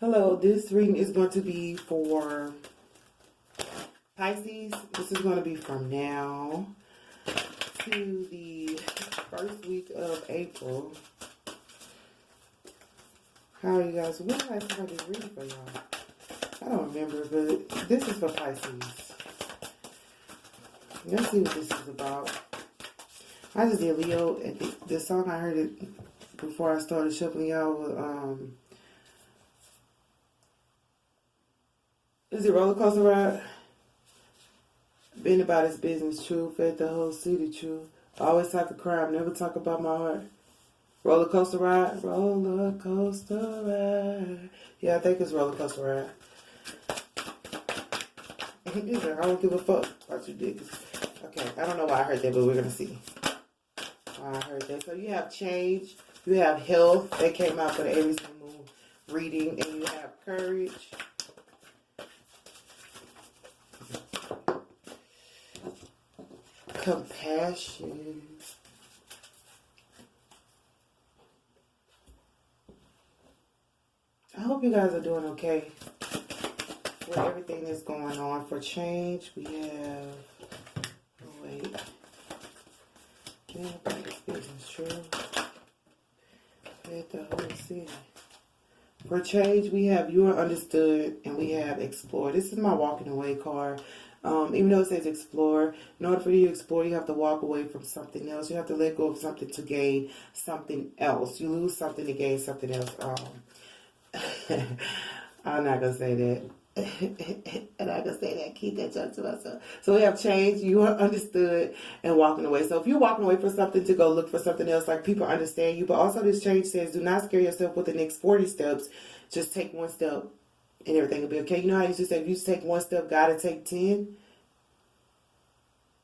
Hello, this reading is going to be for Pisces. This is going to be from now to the first week of April. How are you guys? When did I start this reading for y'all? I don't remember, but this is for Pisces. Let's see what this is about. I just did Leo. The song I heard it before I started shuffling y'all was is it Roller Coaster Ride? Been about his business, true. Fed the whole city, true. Always talk of crime, never talk about my heart. Roller Coaster Ride? Roller Coaster Ride. Yeah, I think it's Roller Coaster Ride. I don't give a fuck about you niggas. Okay, I don't know why I heard that, but we're going to see why I heard that. So you have change, you have health. That came out for the Aries Moon reading. And you have courage. Compassion. I hope you guys are doing okay with everything that's going on. For change, we have, business, true. At the whole city. For change, we have you are understood, and we have explore. This is my walking away card. Even though it says explore, in order for you to explore, you have to walk away from something else. You have to let go of something to gain something else. You lose something to gain something else. I'm not going to say that. I'm not going to say that. Keep that joke to myself. So we have change, you are understood, and walking away. So if you're walking away from something to go look for something else, like people understand you. But also this change says, do not scare yourself with the next 40 steps. Just take one step. And everything will be okay. You know how you used to say, if you take one step, gotta take 10?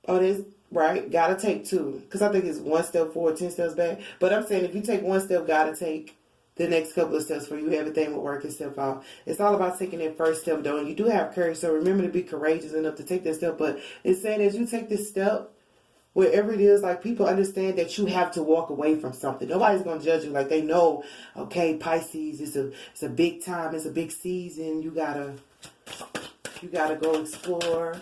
Oh, that's right. Gotta take 2. Because I think it's 1 step forward, 10 steps back. But I'm saying if you take 1 step, gotta take the next couple of steps for you. Everything will work itself out. It's all about taking that first step, though. And you do have courage. So remember to be courageous enough to take that step. But it's saying as you take this step, wherever it is, like people understand that you have to walk away from something. Nobody's gonna judge you. Like they know, okay, Pisces, it's a big time, it's a big season. You gotta go explore.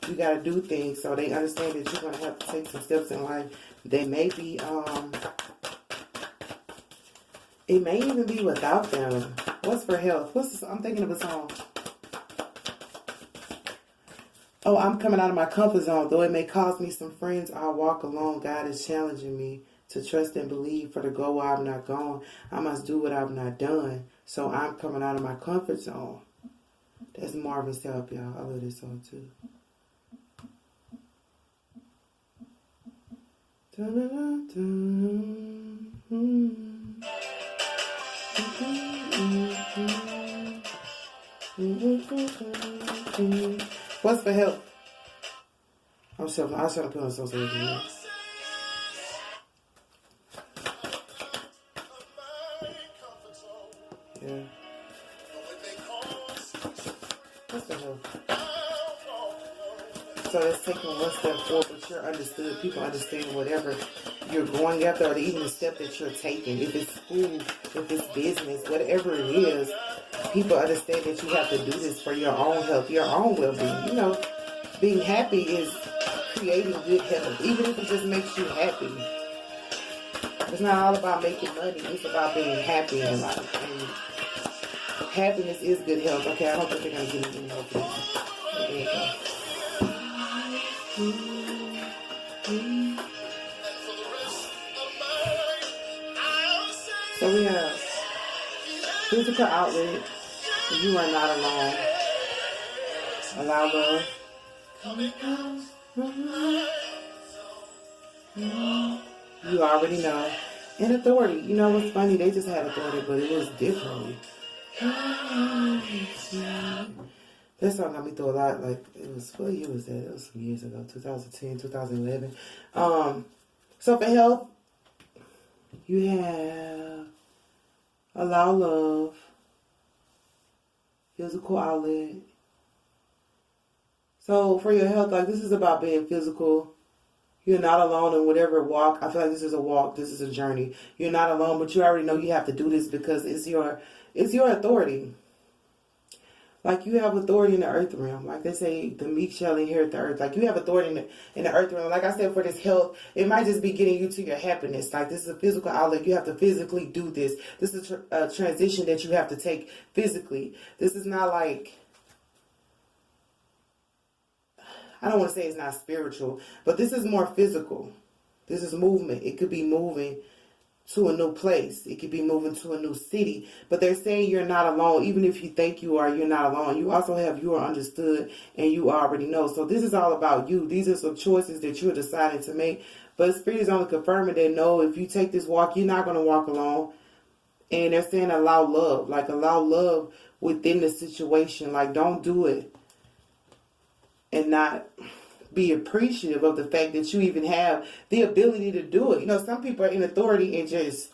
You gotta do things. So they understand that you're gonna have to take some steps in life. They may be it may even be without them. What's for health? What's this? I'm thinking of a song. Oh, I'm coming out of my comfort zone. Though it may cost me some friends, I'll walk alone. God is challenging me to trust and believe. For to go where I've not gone, I must do what I've not done. So I'm coming out of my comfort zone. That's Marvin's Help, y'all. I love this song, too. What's for help? I'm sure I should have put on social media. Yeah. What's for help? So it's taking 1 step forward, but you're understood. People understand whatever you're going after, or even the step that you're taking. If it's school, if it's business, whatever it is, people understand that you have to do this for your own health, your own well-being. You know, being happy is creating good health, even if it just makes you happy. It's not all about making money. It's about being happy in life. And happiness is good health. Okay, I don't think they're going to give me any more for this. There you go. So we have physical outlet. You are not alone. Allow love. You already know. And authority. You know what's funny? They just had authority, but it was differently. That song got me through a lot. Like, it was, what year was that? It was some years ago. 2010, 2011. So for health, you have allow love. Physical outlet. So for your health, like this is about being physical. You're not alone in whatever walk. I feel like this is a walk. This is a journey. You're not alone, but you already know you have to do this because it's your authority. Like you have authority in the earth realm. Like they say, the meek shall inherit the earth. Like you have authority in the earth realm. Like I said, for this health, it might just be getting you to your happiness. Like this is a physical outlet. You have to physically do this. This is a transition that you have to take physically. This is not like, I don't want to say it's not spiritual, but this is more physical. This is movement. It could be moving to a new place. It could be moving to a new city. But they're saying you're not alone. Even if you think you are, you're not alone. You also have you are understood and you already know. So this is all about you. These are some choices that you're deciding to make. But Spirit is only confirming that no, if you take this walk, you're not going to walk alone. And they're saying allow love. Like allow love within the situation. Like don't do it and not be appreciative of the fact that you even have the ability to do it. You know, some people are in authority and just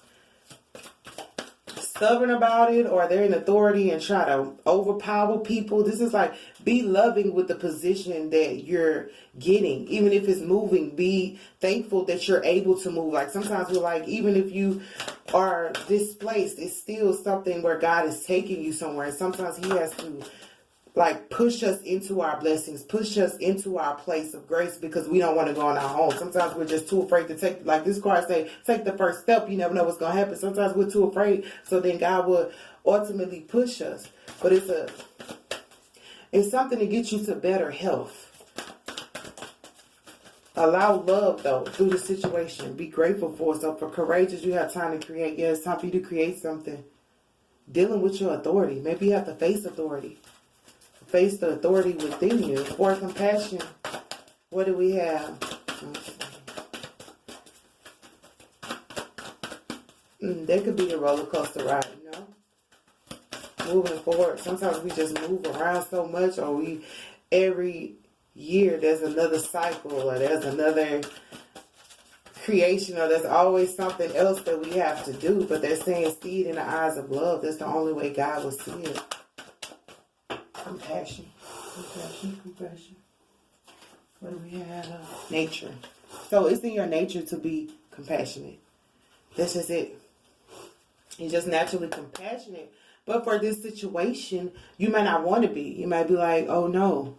stubborn about it, or they're in authority and try to overpower people. This is like, be loving with the position that you're getting. Even if it's moving, be thankful that you're able to move. Like sometimes we're like, even if you are displaced, it's still something where God is taking you somewhere. And sometimes he has to like push us into our blessings, push us into our place of grace because we don't want to go on our own. Sometimes we're just too afraid to take, like this card say, take the first step. You never know what's going to happen. Sometimes we're too afraid. So then God will ultimately push us. But it's something to get you to better health. Allow love though through the situation. Be grateful for it. So for courageous, you have time to create. Yeah, it's time for you to create something. Dealing with your authority. Maybe you have to face authority. Face the authority within you. For compassion, what do we have? That could be a roller coaster ride, you know? Moving forward. Sometimes we just move around so much, or every year there's another cycle, or there's another creation, or there's always something else that we have to do. But they're saying see it in the eyes of love. That's the only way God will see it. Compassion. What do we have? Nature. So it's in your nature to be compassionate. That's just it. You're just naturally compassionate. But for this situation, you might not want to be. You might be like, oh no.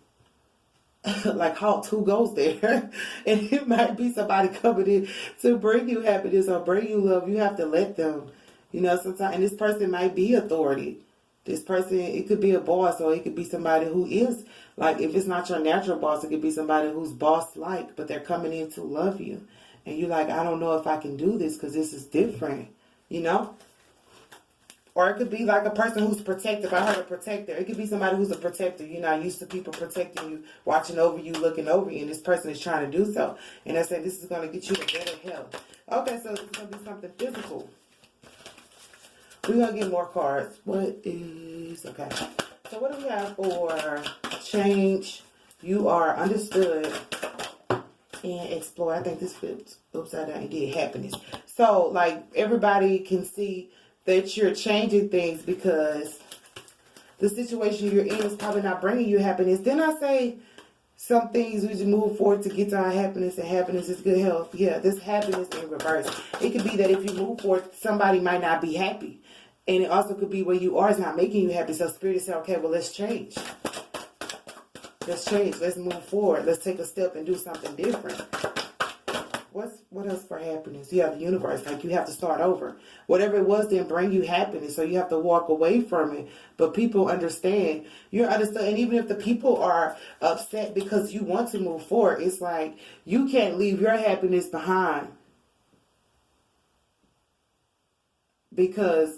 Like, halt, who goes there? And it might be somebody coming in to bring you happiness or bring you love. You have to let them. You know, sometimes, and this person might be authority. This person, it could be a boss, or it could be somebody who is, like, if it's not your natural boss, it could be somebody who's boss-like, but they're coming in to love you. And you're like, I don't know if I can do this because this is different, you know? Or it could be like a person who's protective. I heard a protector. It could be somebody who's a protector. You're not used to people protecting you, watching over you, looking over you, and this person is trying to do so. And I said, this is going to get you to better health. Okay, so it's going to be something physical. We're going to get more cards. What is... Okay. So what do we have for change? You are understood and explore. I think this flipped upside down and did happiness. So, like, everybody can see that you're changing things because the situation you're in is probably not bringing you happiness. Then I say some things we just move forward to get to our happiness, and happiness is good health. Yeah, this happiness in reverse. It could be that if you move forward, somebody might not be happy. And it also could be where you are is not making you happy. So Spirit is saying, okay, well, let's change. Let's change. Let's move forward. Let's take a step and do something different. What else for happiness? You have the universe. Like, you have to start over. Whatever it was didn't bring you happiness, so you have to walk away from it. But people understand. You're understood. And even if the people are upset because you want to move forward, it's like you can't leave your happiness behind. Because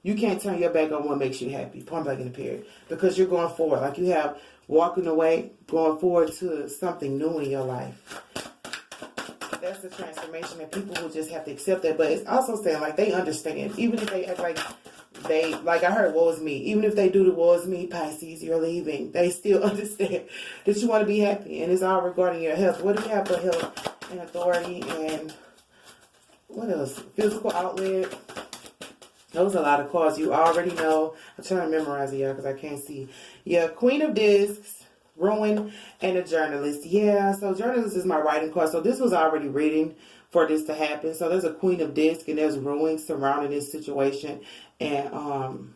you can't turn your back on what makes you happy. Point blank in the period. Because you're going forward. Like, you have walking away, going forward to something new in your life. That's the transformation, and people will just have to accept that. But it's also saying, like, they understand. Even if they act like I heard, woe is me. Even if they do the woe is me, Pisces, you're leaving. They still understand that you want to be happy. And it's all regarding your health. What do you have for health and authority and what else? Physical outlet. Those are a lot of cards you already know. I'm trying to memorize it, y'all, because I can't see. Yeah, Queen of Discs, Ruin, and a Journalist. Yeah, so Journalist is my writing card. So this was already written for this to happen. So there's a Queen of Discs, and there's Ruin surrounding this situation. And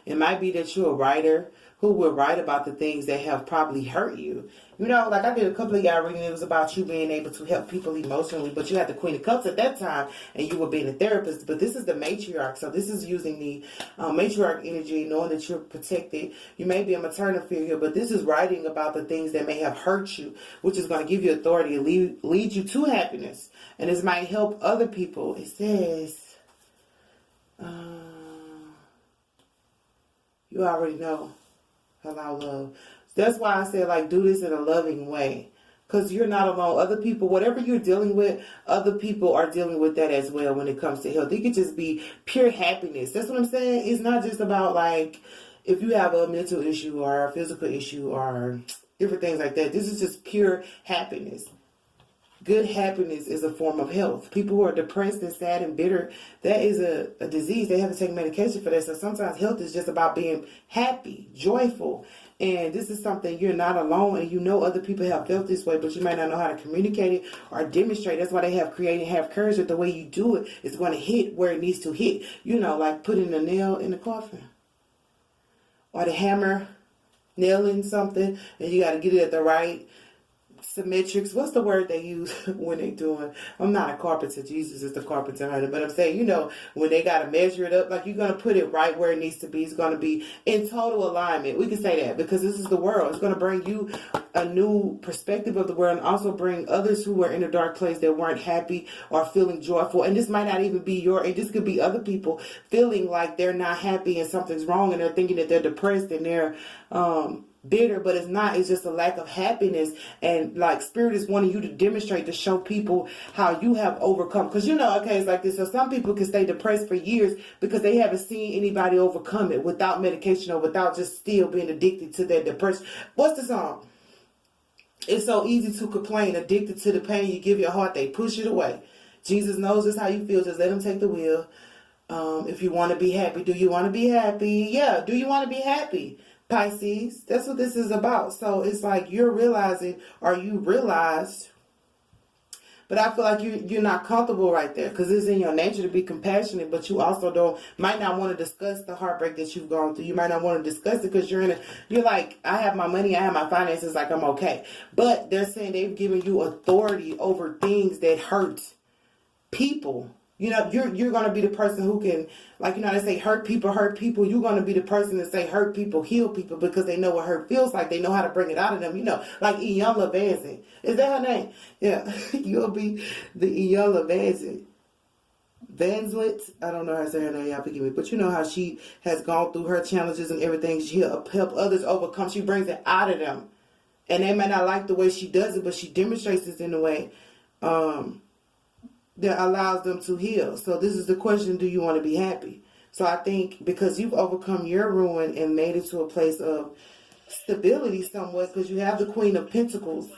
It might be that you're a writer who will write about the things that have probably hurt you. You know, like I did a couple of y'all reading, it was about you being able to help people emotionally, but you had the Queen of Cups at that time, and you were being a therapist. But this is the matriarch, so this is using the matriarch energy, knowing that you're protected. You may be a maternal figure, but this is writing about the things that may have hurt you, which is going to give you authority and lead you to happiness. And this might help other people. It says, you already know. Allow love. That's why I said, like, do this in a loving way. Because you're not alone. Other people, whatever you're dealing with, other people are dealing with that as well when it comes to health. It could just be pure happiness. That's what I'm saying. It's not just about, like, if you have a mental issue or a physical issue or different things like that. This is just pure happiness. Good happiness is a form of health. People who are depressed and sad and bitter, that is a disease. They have to take medication for that. So sometimes health is just about being happy, joyful. And this is something you're not alone, and you know other people have felt this way, but you might not know how to communicate it or demonstrate. That's why they have created Have Courage, that the way you do it is going to hit where it needs to hit. You know, like putting a nail in the coffin. Or the hammer nailing something, and you got to get it at the right symmetrics. What's the word they use when they doing? I'm not a carpenter. Jesus is the carpenter, honey. But I'm saying, you know, when they got to measure it up, like you're going to put it right where it needs to be. It's going to be in total alignment. We can say that because this is the world. It's going to bring you a new perspective of the world and also bring others who were in a dark place that weren't happy or feeling joyful. And this might not even be this could be other people feeling like they're not happy and something's wrong, and they're thinking that they're depressed and they're bitter, but it's not. It's just a lack of happiness. And like Spirit is wanting you to demonstrate, to show people how you have overcome. Because you know, okay, it's like this. So some people can stay depressed for years because they haven't seen anybody overcome it without medication or without just still being addicted to their depression. What's the song? It's so easy to complain. Addicted to the pain you give your heart, they push it away. Jesus knows this how you feel. Just let him take the wheel. If you want to be happy, do you want to be happy? Yeah. Do you want to be happy? Pisces, that's what this is about. So it's like you're realizing, or you realized, but I feel like you're not comfortable right there because it's in your nature to be compassionate, but you also might not want to discuss the heartbreak that you've gone through. You might not want to discuss it because you're like, I have my money, I have my finances, like I'm okay. But they're saying they've given you authority over things that hurt people. You know, you're going to be the person who can, like, you know, they say hurt people. You're going to be the person that say hurt people, heal people, because they know what hurt feels like. They know how to bring it out of them. You know, like Iyanla Vanzant. Is that her name? Yeah. You'll be the Iyanla Vanzant. I don't know how to say her name. Y'all forgive me. But you know how she has gone through her challenges and everything. She'll help others overcome. She brings it out of them. And they may not like the way she does it, but she demonstrates this in a way that allows them to heal. So this is the question, do you want to be happy? So I think because you've overcome your ruin and made it to a place of stability somewhat, because you have the Queen of Pentacles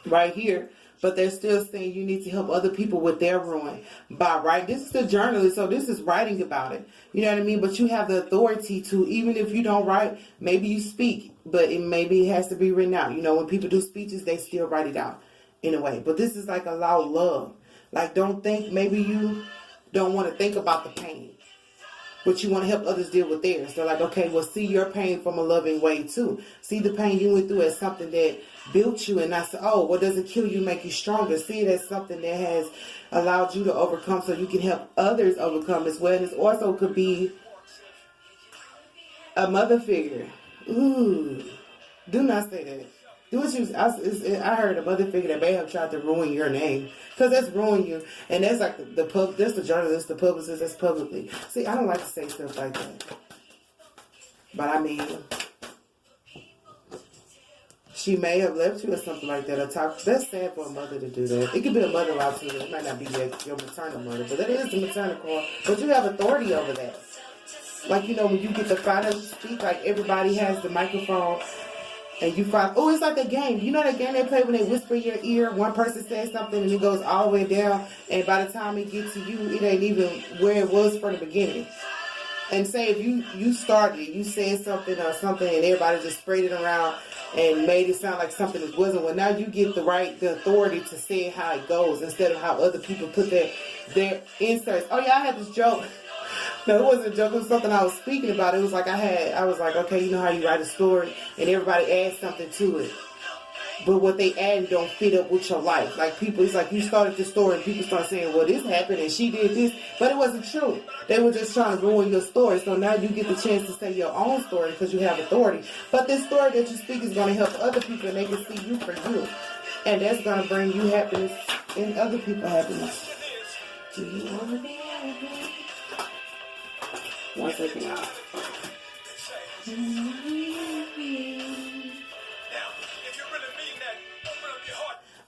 right here, but they're still saying you need to help other people with their ruin by writing. This is the journalist, so this is writing about it. You know what I mean? But you have the authority to, even if you don't write, maybe you speak, but maybe it has to be written out. You know, when people do speeches, they still write it out in a way. But this is like allow love. Like, don't think, maybe you don't want to think about the pain, but you want to help others deal with theirs. They're like, okay, well, see your pain from a loving way too. See the pain you went through as something that built you, and not say, oh, what doesn't kill you make you stronger. See it as something that has allowed you to overcome so you can help others overcome as well. And it also could be a mother figure. Ooh, do not say that. I heard a mother figure that may have tried to ruin your name, because that's ruin you, and that's like that's the journalist, the publicist, that's publicly. See, I don't like to say stuff like that, but I mean, she may have left you or something like that. That's sad for a mother to do that. It could be a mother-in-law too. It might not be your maternal mother, but that is the maternal card. But you have authority over that. Like, you know, when you get the final speak, like everybody has the microphone. And you find, it's like that game. You know that game they play when they whisper in your ear? One person says something and it goes all the way down. And by the time it gets to you, it ain't even where it was from the beginning. And say if you started it, you said something or something and everybody just sprayed it around and made it sound like something that wasn't. Well, now you get the authority to say how it goes instead of how other people put their inserts. Oh, yeah, I had this joke No, it wasn't a joke. It was something I was speaking about. It was like I was like, okay, you know how you write a story and everybody adds something to it. But what they add don't fit up with your life. Like people, it's like you started the story and people start saying, well, this happened and she did this. But it wasn't true. They were just trying to ruin your story. So now you get the chance to say your own story because you have authority. But this story that you speak is going to help other people and they can see you for you. And that's going to bring you happiness and other people happiness. Do you want to be happy? One second, y'all.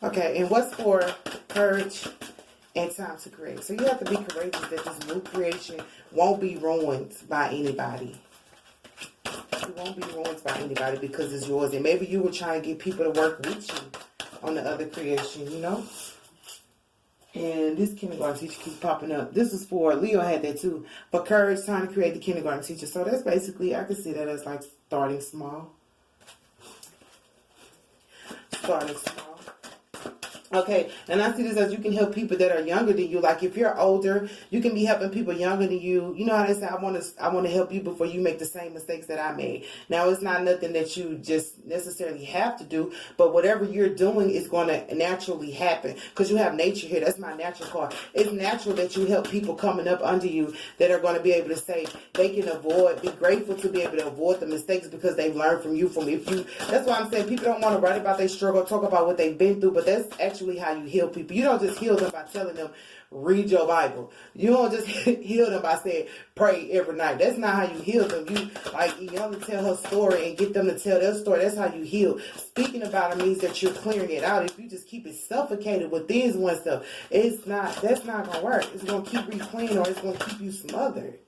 Okay, and what's for courage and time to create? So you have to be courageous that this new creation won't be ruined by anybody. It won't be ruined by anybody because it's yours. And maybe you were trying to get people to work with you on the other creation, you know? And this kindergarten teacher keeps popping up. This is for, Leo had that too. For courage, time to create the kindergarten teacher. So that's basically, I can see that as like starting small. Starting small. Okay, and I see this as you can help people that are younger than you. Like if you're older, you can be helping people younger than you. You know how they say, I want to help you before you make the same mistakes that I made. Now, it's not nothing that you just necessarily have to do, but whatever you're doing is going to naturally happen because you have nature here. That's my natural card. It's natural that you help people coming up under you that are going to be able to say they can be grateful to be able to avoid the mistakes because they've learned from you. That's why I'm saying people don't want to write about their struggle, talk about what they've been through, but that's actually how you heal people. You don't just heal them by telling them read your Bible. You don't just heal them by saying pray every night. That's not how you heal them. You to tell her story and get them to tell their story. That's how you heal. Speaking about it means that you're clearing it out. If you just keep it suffocated within oneself, that's not gonna work. It's gonna keep replaying or it's gonna keep you smothered.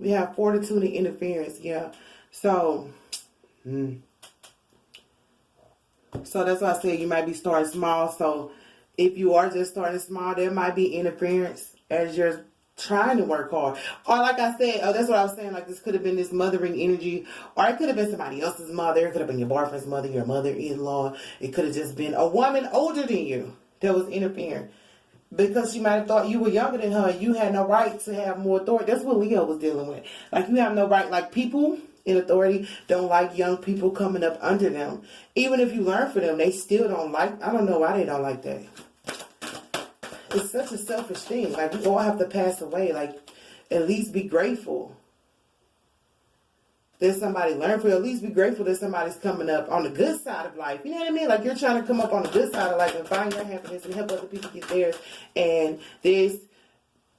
We have fortitude and interference, yeah. So that's why I said you might be starting small. So if you are just starting small, there might be interference as you're trying to work hard. Or like I said, that's what I was saying, like this could have been this mothering energy, or it could have been somebody else's mother. It could have been your boyfriend's mother, your mother-in-law. It could have just been a woman older than you that was interfering. Because she might have thought you were younger than her and you had no right to have more authority. That's what Leo was dealing with. Like you have no right, like people in authority don't like young people coming up under them. Even if you learn from them, they still don't like. I don't know why they don't like that. It's such a selfish thing. Like we all have to pass away. Like at least be grateful that somebody learned from you. At least be grateful that somebody's coming up on the good side of life. You know what I mean? Like you're trying to come up on the good side of life and find your happiness and help other people get theirs. And this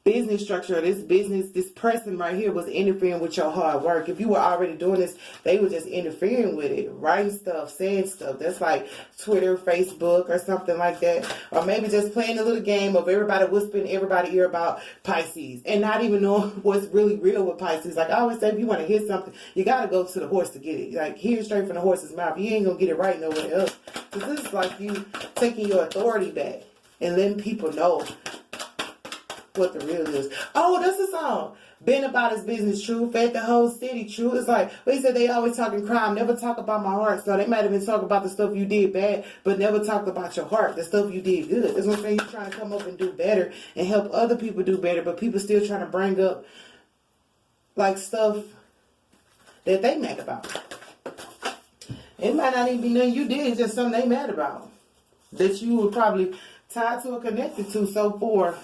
business structure, this person right here was interfering with your hard work. If you were already doing this, they were just interfering with it, writing stuff, saying stuff. That's like Twitter, Facebook, or something like that. Or maybe just playing a little game of everybody whispering everybody's ear about Pisces and not even knowing what's really real with Pisces. Like I always say, if you want to hear something, you got to go to the horse to get it. Like hear straight from the horse's mouth. You ain't going to get it right nowhere else. Because this is like you taking your authority back and letting people know what the real is. Oh, that's a song. Been about his business, true. Fed the whole city, true. It's like, he said they always talking crime, never talk about my heart. So they might have been talking about the stuff you did bad, but never talked about your heart, the stuff you did good. That's what I'm saying. You're trying to come up and do better and help other people do better, but people still trying to bring up like stuff that they mad about. It might not even be nothing you did, it's just something they mad about that you were probably tied to or connected to. So for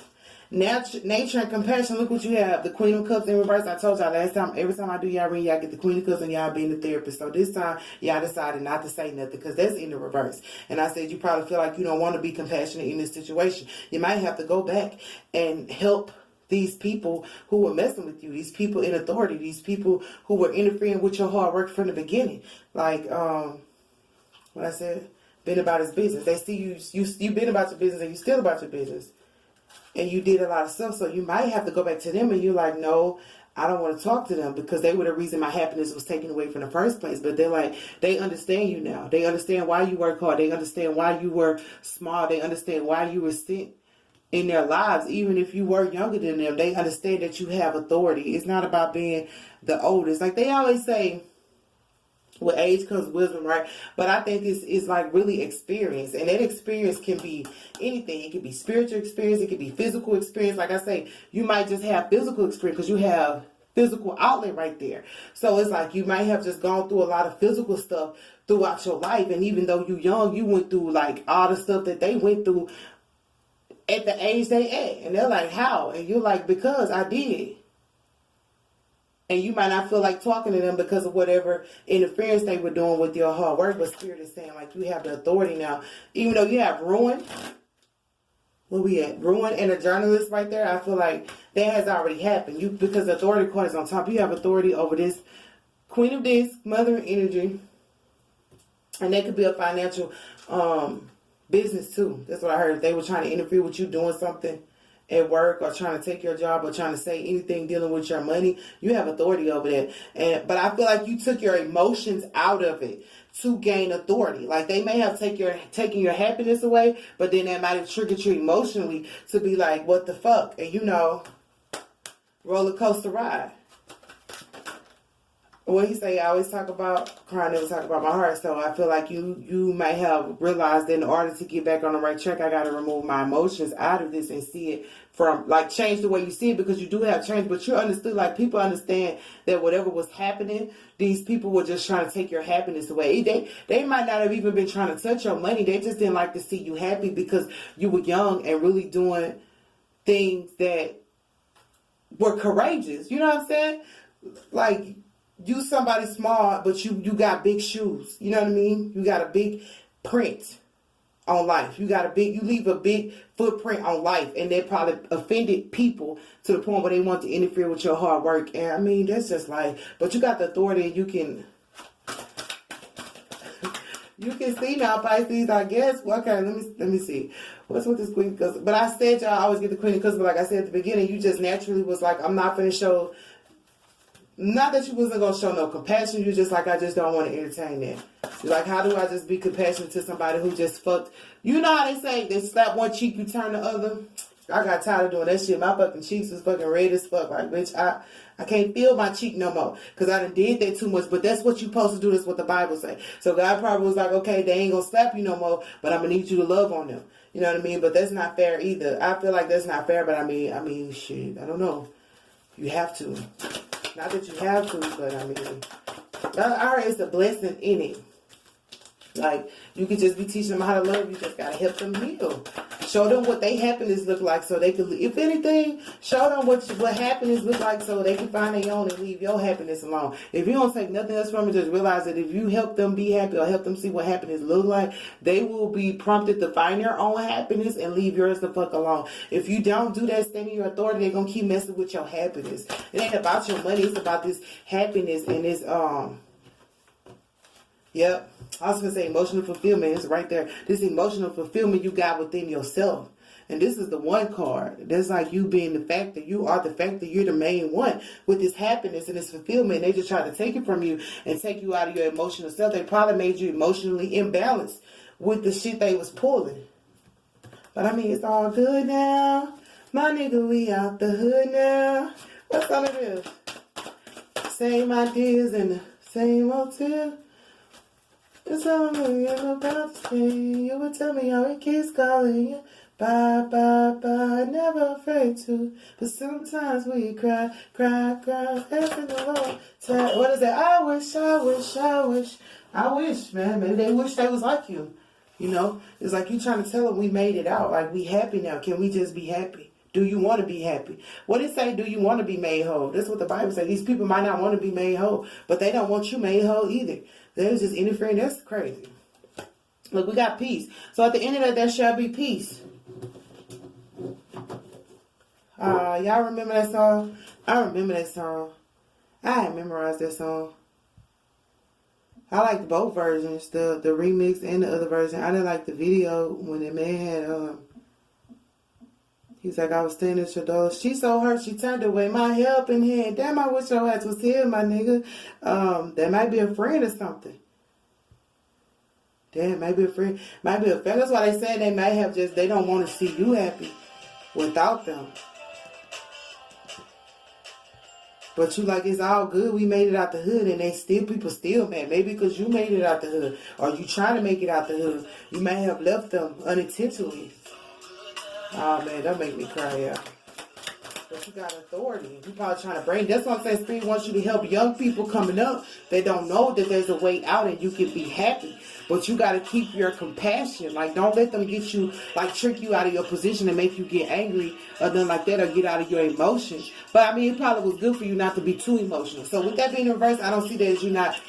nature and compassion, look what you have. The Queen of Cups in reverse. I told y'all last time, every time I do y'all read, y'all get the Queen of Cups and y'all being the therapist. So this time, y'all decided not to say nothing because that's in the reverse. And I said you probably feel like you don't want to be compassionate in this situation. You might have to go back and help these people who were messing with you, these people in authority, these people who were interfering with your hard work from the beginning. Like, what I said, been about his business. They see you've been about your business and you still about your business. And you did a lot of stuff, so you might have to go back to them and you're like, no, I don't want to talk to them because they were the reason my happiness was taken away from the first place. But they're like, they understand you now. They understand why you work hard. They understand why you were smart. They understand why you were sent in their lives. Even if you were younger than them, they understand that you have authority. It's not about being the oldest. Like they always say, With age comes wisdom, right? But I think it's like really experience. And that experience can be anything. It can be spiritual experience. It can be physical experience. Like I say, you might just have physical experience because you have physical outlet right there. So it's like you might have just gone through a lot of physical stuff throughout your life. And even though you're young, you went through like all the stuff that they went through at the age they at. And they're like, how? And you're like, because I did. And you might not feel like talking to them because of whatever interference they were doing with your hard work. But Spirit is saying, like, you have the authority now. Even though you have ruin. Where we at? Ruin and a journalist right there. I feel like that has already happened. Because the authority card is on top. You have authority over this Queen of Discs, Mother Energy. And that could be a financial business too. That's what I heard. If they were trying to interfere with you doing something at work or trying to take your job or trying to say anything dealing with your money, you have authority over that. But I feel like you took your emotions out of it to gain authority. Like they may have taken your happiness away, but then that might have triggered you emotionally to be like, what the fuck? And roller coaster ride. What he say, I always talk about crying, never talk about my heart. So I feel like you might have realized that in order to get back on the right track, I got to remove my emotions out of this and see it from, like, change the way you see it, because you do have change. But you understood, like, people understand that whatever was happening, these people were just trying to take your happiness away. They might not have even been trying to touch your money. They just didn't like to see you happy because you were young and really doing things that were courageous. You know what I'm saying? Like, you somebody small, but you got big shoes. You know what I mean? You got a big print on life. You leave a big footprint on life, and that probably offended people to the point where they want to interfere with your hard work. And I mean, that's just life. But you got the authority, and you can see now, Pisces. I guess. Well, okay, let me see. What's with this Queen? But I said y'all always get the Queen because, but like I said at the beginning, you just naturally was like, I'm not gonna show. Not that you wasn't going to show no compassion. You just like, I just don't want to entertain that. You're like, how do I just be compassionate to somebody who just fucked? You know how they say, they slap one cheek, you turn the other? I got tired of doing that shit. My fucking cheeks was fucking red as fuck. Like, bitch, I can't feel my cheek no more. Because I done did that too much. But that's what you supposed to do. That's what the Bible say. So God probably was like, okay, they ain't going to slap you no more. But I'm going to need you to love on them. You know what I mean? But that's not fair either. I feel like that's not fair. But I mean, shit, I don't know. You have to. Not that you have to, but I mean, alright, it's a blessing in it. Like, you could just be teaching them how to love. You just gotta help them heal. Show them what their happiness look like so they can, if anything, show them what happiness look like so they can find their own and leave your happiness alone. If you don't take nothing else from it, just realize that if you help them be happy or help them see what happiness look like, they will be prompted to find their own happiness and leave yours the fuck alone. If you don't do that, stand in your authority, they're gonna keep messing with your happiness. It ain't about your money, it's about this happiness and this, yep. I was going to say emotional fulfillment. It's right there. This emotional fulfillment you got within yourself. And this is the one card. That's like you being the factor. You are the factor. You're the main one with this happiness and this fulfillment. They just try to take it from you and take you out of your emotional self. They probably made you emotionally imbalanced with the shit they was pulling. But I mean, it's all good now. My nigga, we out the hood now. What song it is? Same ideas in the same hotel. It's all I'm about to say. You would tell me how it keeps calling you. Bye, bye, bye. Never afraid to. But sometimes we cry, cry, cry. Asking the Lord. What is that? I wish, man. Maybe they wish they was like you. You know? It's like you trying to tell them we made it out. Like, we happy now. Can we just be happy? Do you want to be happy? What it say? Do you want to be made whole? That's what the Bible says. These people might not want to be made whole, but they don't want you made whole either. They was just interfering. That's crazy. Look, we got peace. So at the end of that, there shall be peace. Y'all remember that song? I remember that song. I had memorized that song. I liked both versions, the remix and the other version. I didn't like the video when the man had he's like, I was standing at your door. She so hurt, she turned away my helping hand. Damn, I wish your ass was here, my nigga. That might be a friend or something. Damn, maybe a friend. Might be a friend. That's why they say they might have just, they don't want to see you happy without them. But you like, it's all good. We made it out the hood, and people still mad. Maybe because you made it out the hood, or you trying to make it out the hood. You may have left them unintentionally. Oh man, that make me cry, yeah. But you got authority. You probably trying to bring. That's what I'm saying. Spirit wants you to help young people coming up. They don't know that there's a way out, and you can be happy. But you got to keep your compassion. Like, don't let them get you, like, trick you out of your position and make you get angry or nothing like that, or get out of your emotions. But I mean, it probably was good for you not to be too emotional. So with that being in reverse, I don't see that as you not,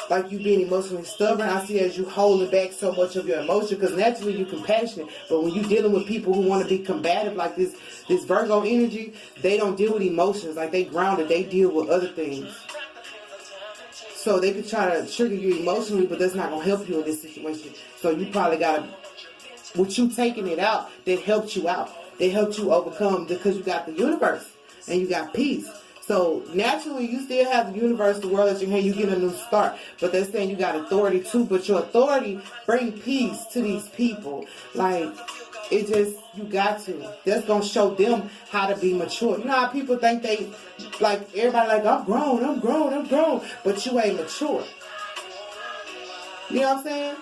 like, you being emotionally stubborn. I see it as you holding back so much of your emotion, because naturally you're compassionate. But when you're dealing with people who want to be combative, like this Virgo energy, they don't deal with emotions. Like, they grounded. They deal with other things. So they could try to trigger you emotionally, but that's not going to help you in this situation. So you probably got to, with you taking it out, that helped you out. They helped you overcome, because you got the universe and you got peace. So naturally, you still have the universe, the world at your hand. You get a new start. But they're saying you got authority too. But your authority bring peace to these people. Like, it just, you got to. That's going to show them how to be mature. You know how people think they, like, everybody like, I'm grown. But you ain't mature. You know what I'm saying?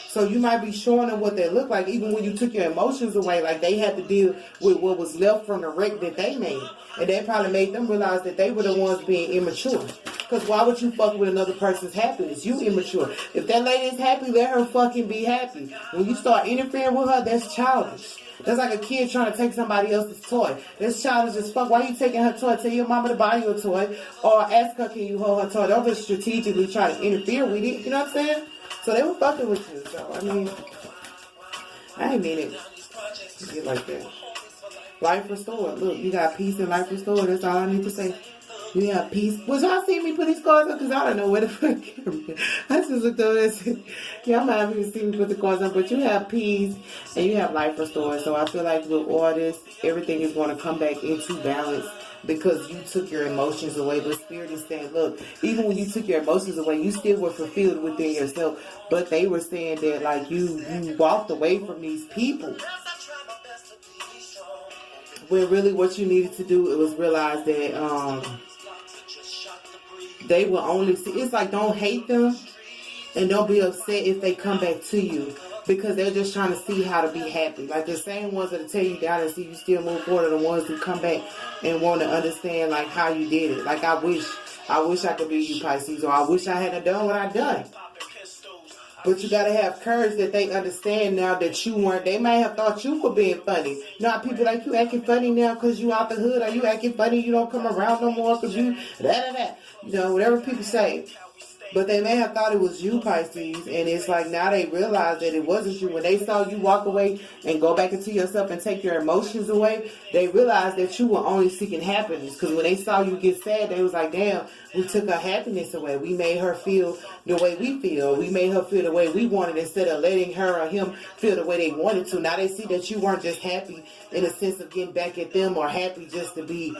So you might be showing them what they look like, even when you took your emotions away. Like, they had to deal with what was left from the wreck that they made. And that probably made them realize that they were the ones being immature. Because why would you fuck with another person's happiness? You immature. If that lady is happy, let her fucking be happy. When you start interfering with her, that's childish. That's like a kid trying to take somebody else's toy. That's childish as fuck. Why are you taking her toy? Tell your mama to buy you a toy. Or ask her, can you hold her toy? Don't just strategically try to interfere with it. You know what I'm saying? So they were fucking with you. So, I mean, I ain't mean it to get like that. Life restored. Look, you got peace and life restored. That's all I need to say. You have peace. Well, y'all see me put these cards up? Because I don't know where the fuck. I just looked over and said, y'all might have even seen me put the cards up. But you have peace and you have life restored. So I feel like with all this, everything is going to come back into balance, because you took your emotions away. But Spirit is saying, look, even when you took your emotions away, you still were fulfilled within yourself. But they were saying that, like, you walked away from these people, when really what you needed to do, it was realize that they will only see. It's like, don't hate them and don't be upset if they come back to you, because they're just trying to see how to be happy. Like, the same ones that tell you down and see you still move forward are the ones who come back and want to understand, like, how you did it. Like, I wish I could be you, Pisces, or I wish I hadn't done what I done. But you gotta have courage that they understand now that you weren't. They might have thought you were being funny. You know how people like, you acting funny now because you out the hood? Are you acting funny? You don't come around no more because you that. You know, whatever people say. But they may have thought it was you, Pisces, and it's like now they realize that it wasn't you. When they saw you walk away and go back into yourself and take your emotions away, they realized that you were only seeking happiness. Because when they saw you get sad, they was like, damn, we took her happiness away. We made her feel the way we feel. We made her feel the way we wanted, instead of letting her or him feel the way they wanted to. Now they see that you weren't just happy in a sense of getting back at them, or happy just to be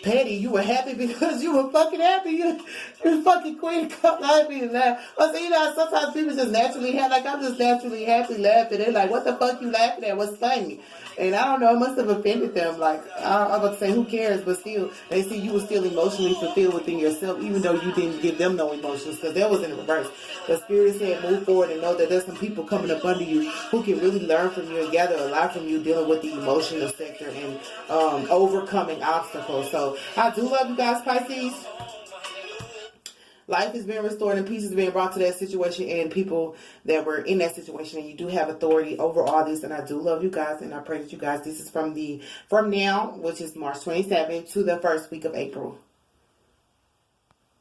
petty. You were happy because you were fucking happy. You're fucking queen of cups. I mean, laugh. I say, you know, sometimes people just naturally have, like, I'm just naturally happy laughing. They're like, what the fuck you laughing at? What's funny? And I don't know, it must have offended them. Like, I'm about to say, who cares? But still, they see you were still emotionally fulfilled within yourself, even though you didn't give them no emotions, because that was in reverse. The Spirit said, move forward and know that there's some people coming up under you who can really learn from you and gather a lot from you dealing with the emotional sector and overcoming obstacles. So I do love you guys, Pisces. Life is being restored and peace is being brought to that situation and people that were in that situation, and you do have authority over all this. And I do love you guys, and I pray that you guys, this is from now, which is March 27th, to the first week of April.